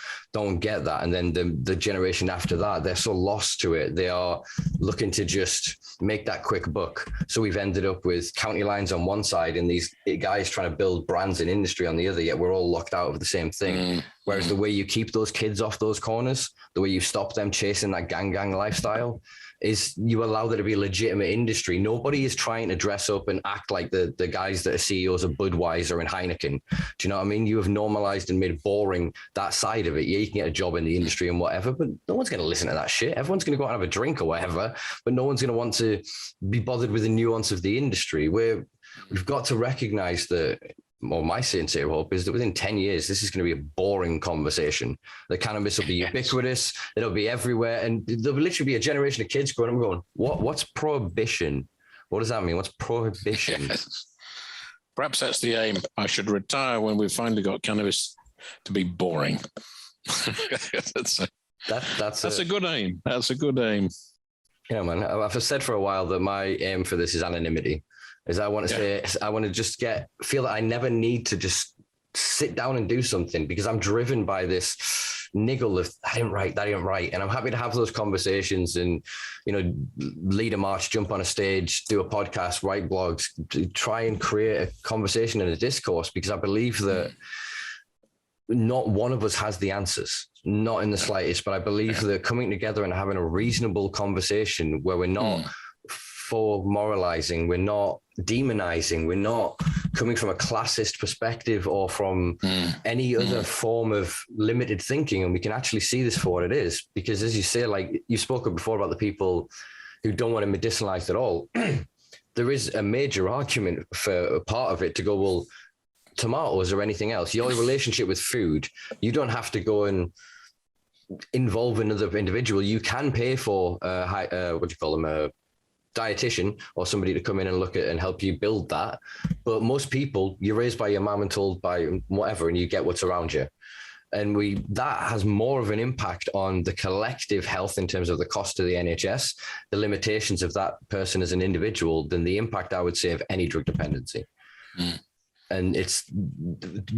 get that. And then the generation after that, they're so lost to it. They are looking to just make that quick buck. So we've ended up with county lines on one side and these guys trying to build brands and industry on the other, yet we're all locked out of the same thing. Whereas the way you keep those kids off those corners, the way you stop them chasing that gang lifestyle, is you allow there to be a legitimate industry. Nobody is trying to dress up and act like the guys that are CEOs of Budweiser and Heineken. Do you know what I mean? You have normalized and made boring that side of it. Yeah, you can get a job in the industry and whatever, but no one's going to listen to that shit. Everyone's going to go out and have a drink or whatever, but no one's going to want to be bothered with the nuance of the industry. We've got to recognize that, well, my sincere hope is that within 10 years, this is going to be a boring conversation. The cannabis will be ubiquitous. It'll be everywhere. And there'll literally be a generation of kids growing up going, what's prohibition? What does that mean? What's prohibition? Yes. Perhaps that's the aim. I should retire when we've finally got cannabis to be boring. That's a good aim. That's a good aim. Yeah, man. I've said for a while that my aim for this is anonymity. I want to just feel that I never need to just sit down and do something, because I'm driven by this niggle of I didn't write. And I'm happy to have those conversations and, lead a march, jump on a stage, do a podcast, write blogs, try and create a conversation and a discourse, because I believe that not one of us has the answers, not in the slightest, but I believe that coming together and having a reasonable conversation where we're not for moralizing, we're not demonizing, we're not coming from a classist perspective or from any other form of limited thinking, and we can actually see this for what it is. Because as you say, like you spoke before about the people who don't want to medicinalize at all, there is a major argument for a part of it to go, well, tomatoes or anything else, your relationship with food, you don't have to go and involve another individual. You can pay for a dietitian or somebody to come in and look at and help you build that. But most people, you're raised by your mom and told by whatever, and you get what's around you. And that has more of an impact on the collective health in terms of the cost to the NHS, the limitations of that person as an individual, than the impact, I would say, of any drug dependency. And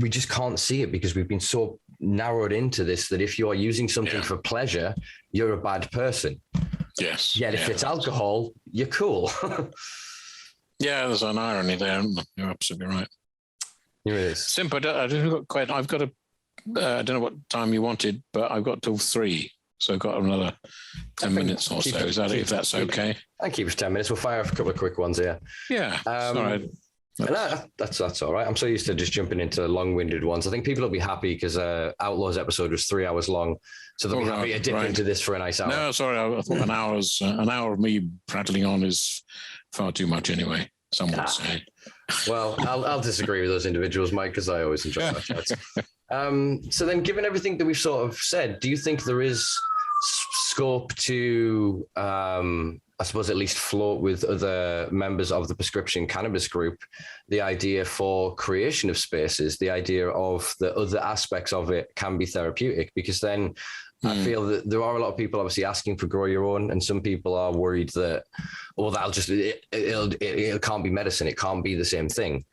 we just can't see it because we've been so narrowed into this that if you are using something for pleasure, you're a bad person. Yes. Yet if it's alcohol, you're cool. Yeah, there's an irony there. You're absolutely right. Here it is. Simpa, I've got I don't know what time you wanted, but I've got till 3. So I've got another 10 minutes or so. If that's okay? I keep it for 10 minutes. We'll fire off a couple of quick ones here. Yeah. Sorry. That's all right. I'm so used to just jumping into long-winded ones. I think people will be happy because Outlaws episode was 3 hours long, so they'll be happy to dip into this for a nice hour. No, sorry, I thought an hour of me prattling on is far too much anyway. Some would say. Well, I'll disagree with those individuals, Mike, because I always enjoy that chat. So then, given everything that we've sort of said, do you think there is scope to, I suppose, at least float with other members of the prescription cannabis group, the idea for creation of spaces, the idea of the other aspects of it can be therapeutic? Because then I feel that there are a lot of people obviously asking for grow your own, and some people are worried that, well, it can't be medicine, it can't be the same thing.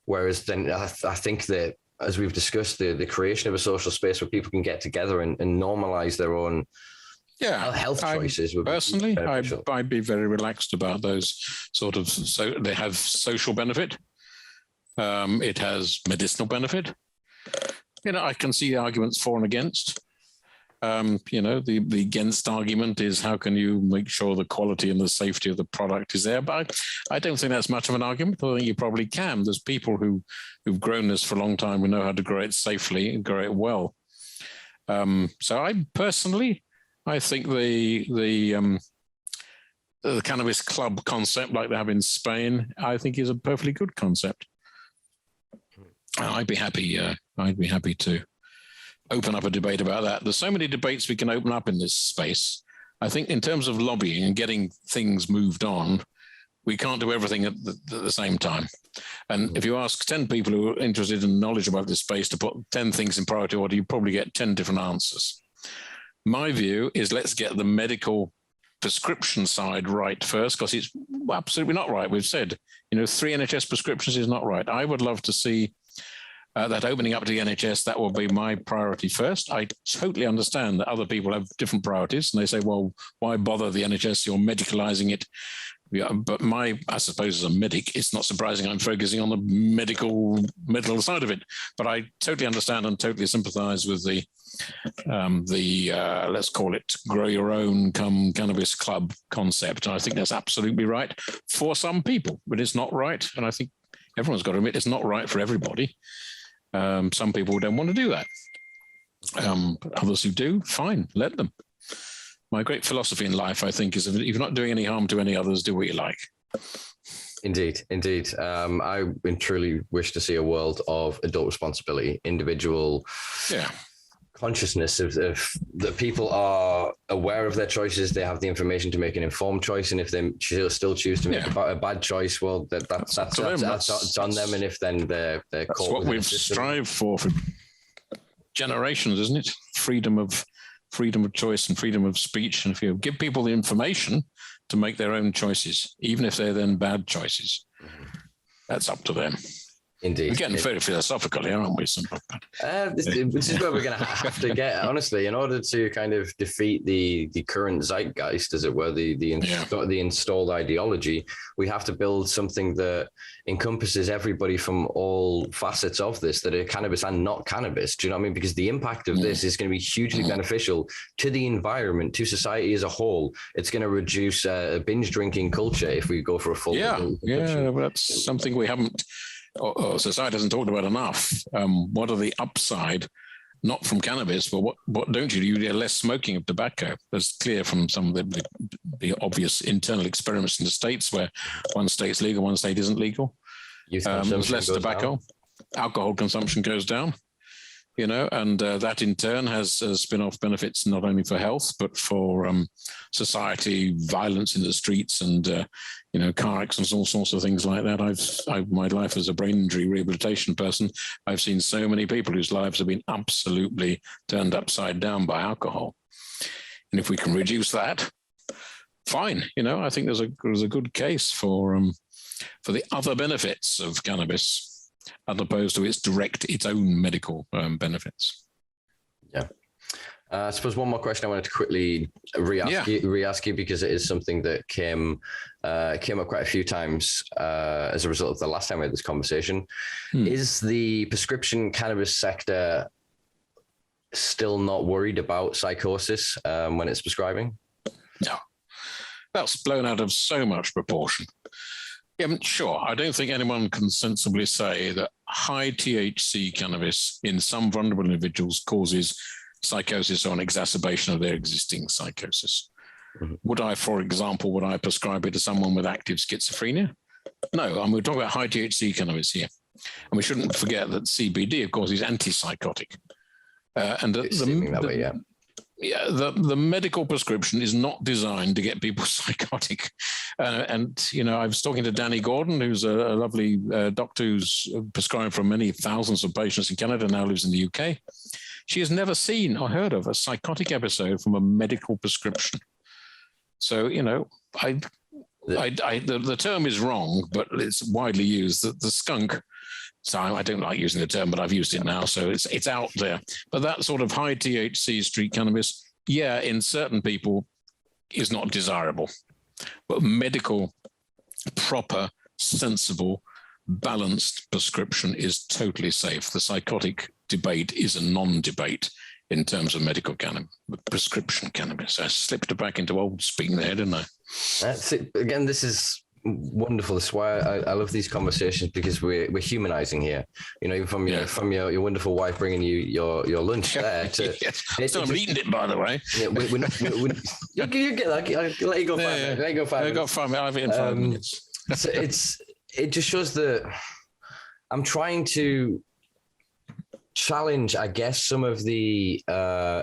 Whereas then I think that, as we've discussed, the creation of a social space where people can get together and normalize their own health choices. Personally, I'd be very relaxed about those sort of, so they have social benefit. It has medicinal benefit. I can see arguments for and against. The against argument is how can you make sure the quality and the safety of the product is there? But I don't think that's much of an argument. I think you probably can. There's people who've grown this for a long time who know how to grow it safely and grow it well. So I think the cannabis club concept, like they have in Spain, I think is a perfectly good concept. I'd be happy to open up a debate about that. There's so many debates we can open up in this space. I think in terms of lobbying and getting things moved on, we can't do everything at the same time. And if you ask 10 people who are interested in knowledge about this space to put 10 things in priority order, you probably get 10 different answers. My view is let's get the medical prescription side right first, because it's absolutely not right. We've said, 3 NHS prescriptions is not right. I would love to see that opening up to the NHS. That will be my priority first. I totally understand that other people have different priorities, and they say, well, why bother the NHS? You're medicalizing it. Yeah, but I suppose as a medic, it's not surprising I'm focusing on the medical side of it. But I totally understand and totally sympathize with the let's call it grow your own cannabis club concept. And I think that's absolutely right for some people, but it's not right. And I think everyone's got to admit it's not right for everybody. Some people don't want to do that. Others who do, fine, let them. My great philosophy in life, I think, is if you're not doing any harm to any others, do what you like. Indeed. I truly wish to see a world of adult responsibility, individual consciousness of that people are aware of their choices. They have the information to make an informed choice, and if they still choose to make a bad choice, well, that's on them. And if then they're that's what we've strived for generations, isn't it? Freedom of choice and freedom of speech. And if you give people the information to make their own choices, even if they're then bad choices, that's up to them. Indeed. We're getting very philosophical here, aren't we, Simpa? This is where we're going to have to get, honestly, in order to kind of defeat the current zeitgeist, as it were, the installed ideology. We have to build something that encompasses everybody from all facets of this, that are cannabis and not cannabis. Do you know what I mean? Because the impact of this is going to be hugely beneficial to the environment, to society as a whole. It's going to reduce binge drinking culture if we go for a full. But that's something we haven't. Society hasn't talked about enough. What are the upside, not from cannabis, but what don't you do? You get less smoking of tobacco. That's clear from some of the obvious internal experiments in the States, where one state's legal, one state isn't legal. There's less tobacco. Alcohol consumption goes down, and that in turn has spin-off benefits not only for health, but for society, violence in the streets, and car accidents, all sorts of things like that. My life as a brain injury rehabilitation person, I've seen so many people whose lives have been absolutely turned upside down by alcohol. And if we can reduce that, fine. I think there's a good case for the other benefits of cannabis, as opposed to its own medical benefits. Yeah. I suppose one more question I wanted to quickly re-ask you, because it is something that came up quite a few times as a result of the last time we had this conversation. Is the prescription cannabis sector still not worried about psychosis when it's prescribing? No. That's blown out of so much proportion. Yeah, sure. I don't think anyone can sensibly say that high THC cannabis in some vulnerable individuals causes psychosis or an exacerbation of their existing psychosis. Mm-hmm. Would I prescribe it to someone with active schizophrenia? No, we're talking about high THC cannabis here. And we shouldn't forget that CBD, of course, is antipsychotic. And the medical prescription is not designed to get people psychotic. And I was talking to Danny Gordon, who's a lovely doctor who's prescribed for many thousands of patients in Canada, now lives in the UK. She has never seen or heard of a psychotic episode from a medical prescription. So, the term is wrong, but it's widely used. The skunk, so I don't like using the term, but I've used it now, so it's out there. But that sort of high THC street cannabis, in certain people is not desirable. But medical, proper, sensible, balanced prescription is totally safe. The psychotic debate is a non-debate in terms of medical cannabis, prescription cannabis. I slipped back into old speaking there, didn't I? That's it. Again, this is wonderful. That's why I love these conversations, because we're humanizing here. Even from your wonderful wife bringing you your lunch there. I'm eating it, by the way. Yeah, you get that. I'll let you go 5 minutes. Let you go 5 minutes. I got 5 minutes. I've eaten 5 minutes. So it just shows that I'm trying to challenge, I guess, some of the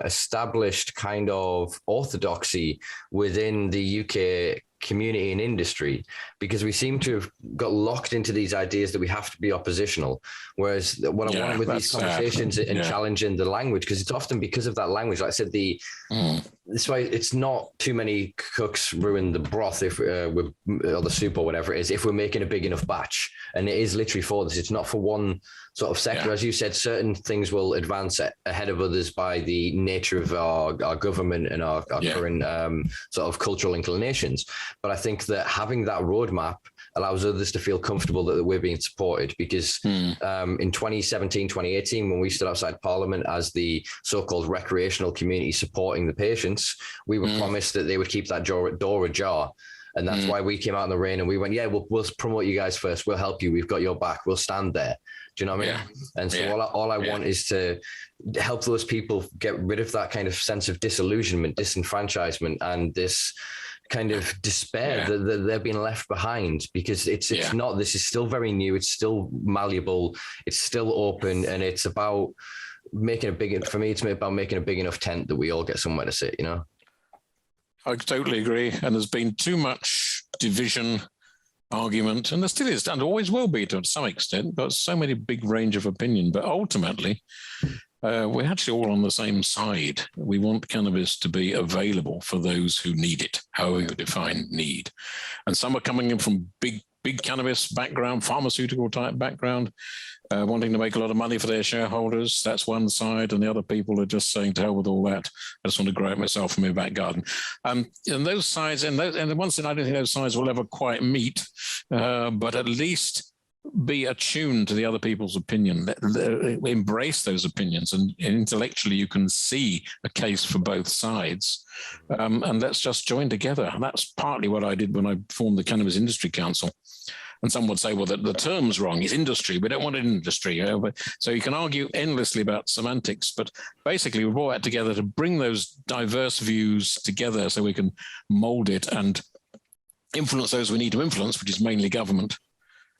established kind of orthodoxy within the UK community and industry, because we seem to have got locked into these ideas that we have to be oppositional. Whereas what I want with these conversations and challenging the language, because it's often because of that language. Like I said, this way it's not too many cooks ruin the broth or the soup or whatever it is, if we're making a big enough batch. And it is literally for this. It's not for one sort of sector. As you said, certain things will advance ahead of others by the nature of our government and our current sort of cultural inclinations. But I think that having that roadmap allows others to feel comfortable that we're being supported, because in 2017, 2018, when we stood outside Parliament as the so-called recreational community supporting the patients, we were promised that they would keep that door ajar. And that's why we came out in the rain and we went, we'll promote you guys first. We'll help you. We've got your back. We'll stand there. Do you know what I mean? And so all I want is to help those people get rid of that kind of sense of disillusionment, disenfranchisement, and this kind of despair that they're being left behind, because it's not, this is still very new. It's still malleable. It's still open. And it's about making it's about making a big enough tent that we all get somewhere to sit, I totally agree. And there's been too much division, argument, and there still is, and always will be to some extent, but so many big range of opinion. But ultimately, we're actually all on the same side. We want cannabis to be available for those who need it, however you define need. And some are coming in from big cannabis background, pharmaceutical type background, wanting to make a lot of money for their shareholders. That's one side. And the other people are just saying, to hell with all that. I just want to grow it myself in my back garden. And those sides, and the ones that I don't think those sides will ever quite meet, but at least be attuned to the other people's opinion, embrace those opinions, and intellectually you can see a case for both sides, and let's just join together. And that's partly what I did when I formed the Cannabis Industry Council. And some would say, well, the term's wrong. It's industry. We don't want an industry. So you can argue endlessly about semantics, but basically we brought that together to bring those diverse views together so we can mold it and influence those we need to influence, which is mainly government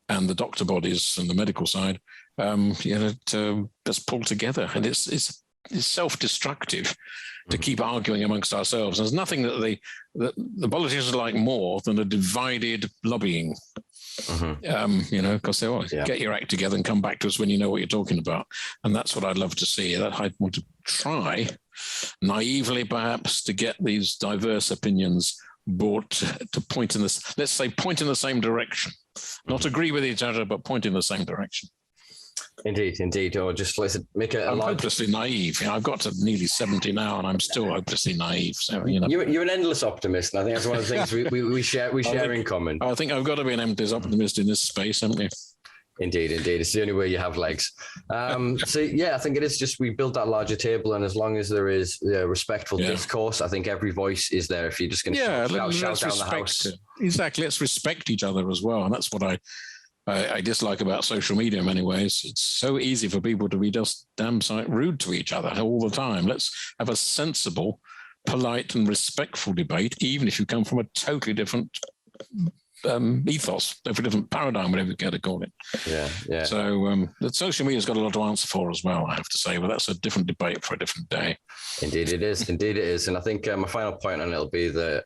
and the doctor bodies and the medical side, to just pull together. And it's self-destructive to keep arguing amongst ourselves. There's nothing that the politicians like more than a divided lobbying. Because they always get your act together and come back to us when you know what you're talking about. And that's what I'd love to see. I'd want to try naively, perhaps, to get these diverse opinions brought to point in this, let's say, point in the same direction. Not agree with each other, but point in the same direction. Indeed. Or just make it. I'm hopelessly naive. I've got to nearly 70 now, and I'm still hopelessly naive. So you're an endless optimist, and I think that's one of the things we share in common. I think I've got to be an endless optimist in this space, haven't we? Indeed. It's the only way you have legs. So yeah, I think it is just we build that larger table, and as long as there is respectful discourse, I think every voice is there. If you're just going to shout down the house, exactly. Let's respect each other as well, and that's what I dislike about social media in many ways. It's so easy for people to be just damn sight rude to each other all the time. Let's have a sensible, polite, and respectful debate, even if you come from a totally different ethos, a different paradigm, whatever you care to call it. Yeah. So the social media's got a lot to answer for as well, I have to say, but that's a different debate for a different day. Indeed it is. And I think my final point on it will be that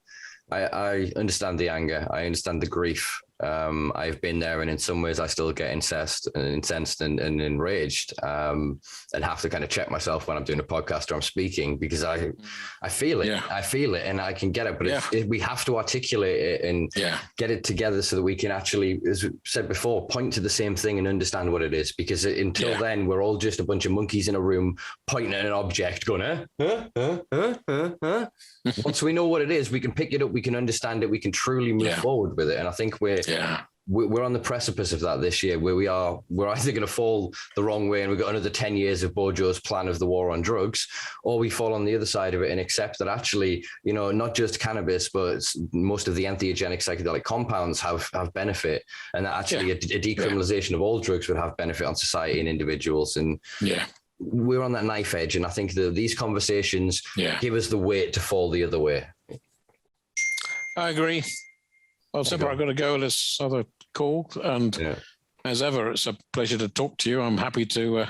I understand the anger. I understand the grief. I've been there, and in some ways I still get incensed and enraged, and have to kind of check myself when I'm doing a podcast or I'm speaking, because I feel it. I feel it and I can get it, but we have to articulate it and get it together so that we can actually, as we said before, point to the same thing and understand what it is, because until then we're all just a bunch of monkeys in a room pointing at an object going, Once we know what it is, we can pick it up, we can understand it, we can truly move forward with it. And I think we're on the precipice of that this year, where we're either going to fall the wrong way and we've got another 10 years of Bojo's plan of the war on drugs, or we fall on the other side of it and accept that actually, not just cannabis, but most of the entheogenic psychedelic compounds have benefit, and that actually a decriminalization of all drugs would have benefit on society and individuals. And we're on that knife edge, and I think that these conversations give us the weight to fall the other way. I agree. Well, Simpa, I've got to go to this other call, and as ever, it's a pleasure to talk to you. I'm happy to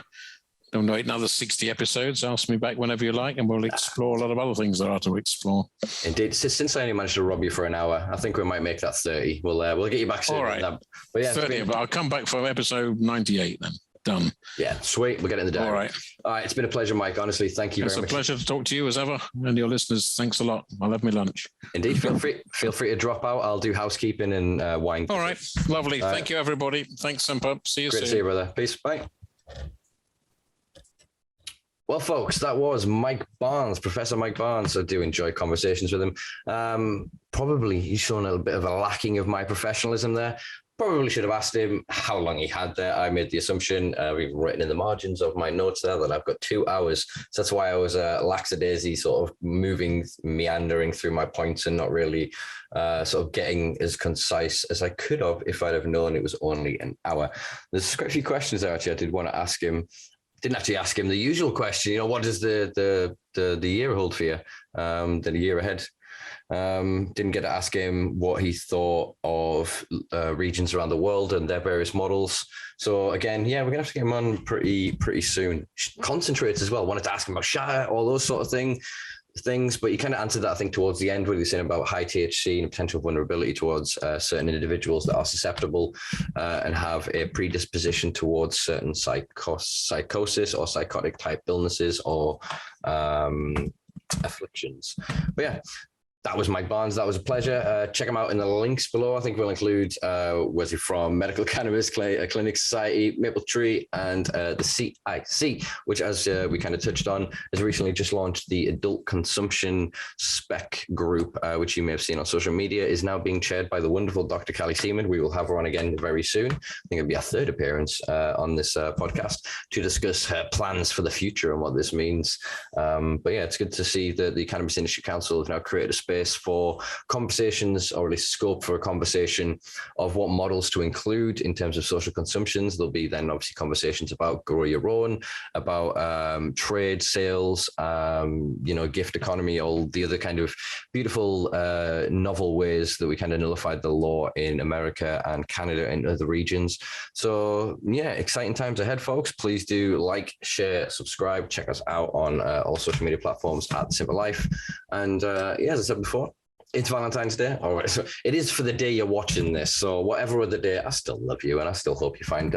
donate another 60 episodes. Ask me back whenever you like, and we'll explore a lot of other things there are to explore. Indeed. Since I only managed to rob you for an hour, I think we might make that 30. We'll get you back soon. All right. But 30, but I'll come back for episode 98 then. Done. Yeah, sweet. We'll get it in the day. All right. It's been a pleasure, Mike. Honestly, thank you very much. It's a pleasure to talk to you as ever, and your listeners. Thanks a lot. I'll have my lunch. Indeed. Feel free to drop out. I'll do housekeeping and wine. All right. Lovely. Thank you, everybody. Thanks, Simpa. See you soon. Great to see you, brother. Peace. Bye. Well, folks, that was Mike Barnes, Professor Mike Barnes. I do enjoy conversations with him. Probably he's shown a little bit of a lacking of my professionalism there. Probably should have asked him how long he had there. I made the assumption, we've written in the margins of my notes there, that I've got 2 hours. So that's why I was lackadaisy, sort of meandering through my points and not really sort of getting as concise as I could have if I'd have known it was only an hour. There's quite a few questions there, actually, I did want to ask him. Didn't actually ask him the usual question, what does the year hold for you, the year ahead? Didn't get to ask him what he thought of regions around the world and their various models. So again, we're gonna have to get him on pretty soon. Concentrates as well. Wanted to ask him about Shire, all those sort of things, but he kind of answered that, I think, towards the end, when he was saying about high THC and potential vulnerability towards certain individuals that are susceptible and have a predisposition towards certain psychosis or psychotic type illnesses or afflictions. But that was Mike Barnes. That was a pleasure. Check him out in the links below. I think we'll include was he from Medical Cannabis Clinicians Society, Maple Tree, and the CIC, which, as we kind of touched on, has recently just launched the Adult Consumption Spec Group, which you may have seen on social media, is now being chaired by the wonderful Dr. Callie Seaman. We will have her on again very soon. I think it'll be our third appearance on this podcast to discuss her plans for the future and what this means. But it's good to see that the Cannabis Industry Council have now created a space for conversations, or at least scope for a conversation of what models to include in terms of social consumptions. There'll be then obviously conversations about grow your own, about trade, sales, gift economy, all the other kind of beautiful, novel ways that we kind of nullified the law in America and Canada and other regions. So exciting times ahead, folks. Please do like, share, subscribe, check us out on all social media platforms at Simpa Life. And as I said before, it's Valentine's Day. All right, so it is for the day you're watching this. So whatever other day, I still love you, and I still hope you find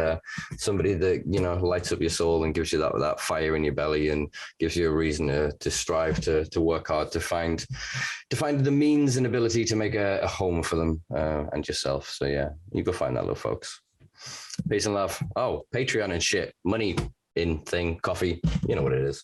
somebody that lights up your soul and gives you that fire in your belly and gives you a reason to strive, to work hard, to find the means and ability to make a home for them and yourself. So you go find that, little folks. Peace and love. Oh, Patreon and shit, money in thing, coffee. You know what it is.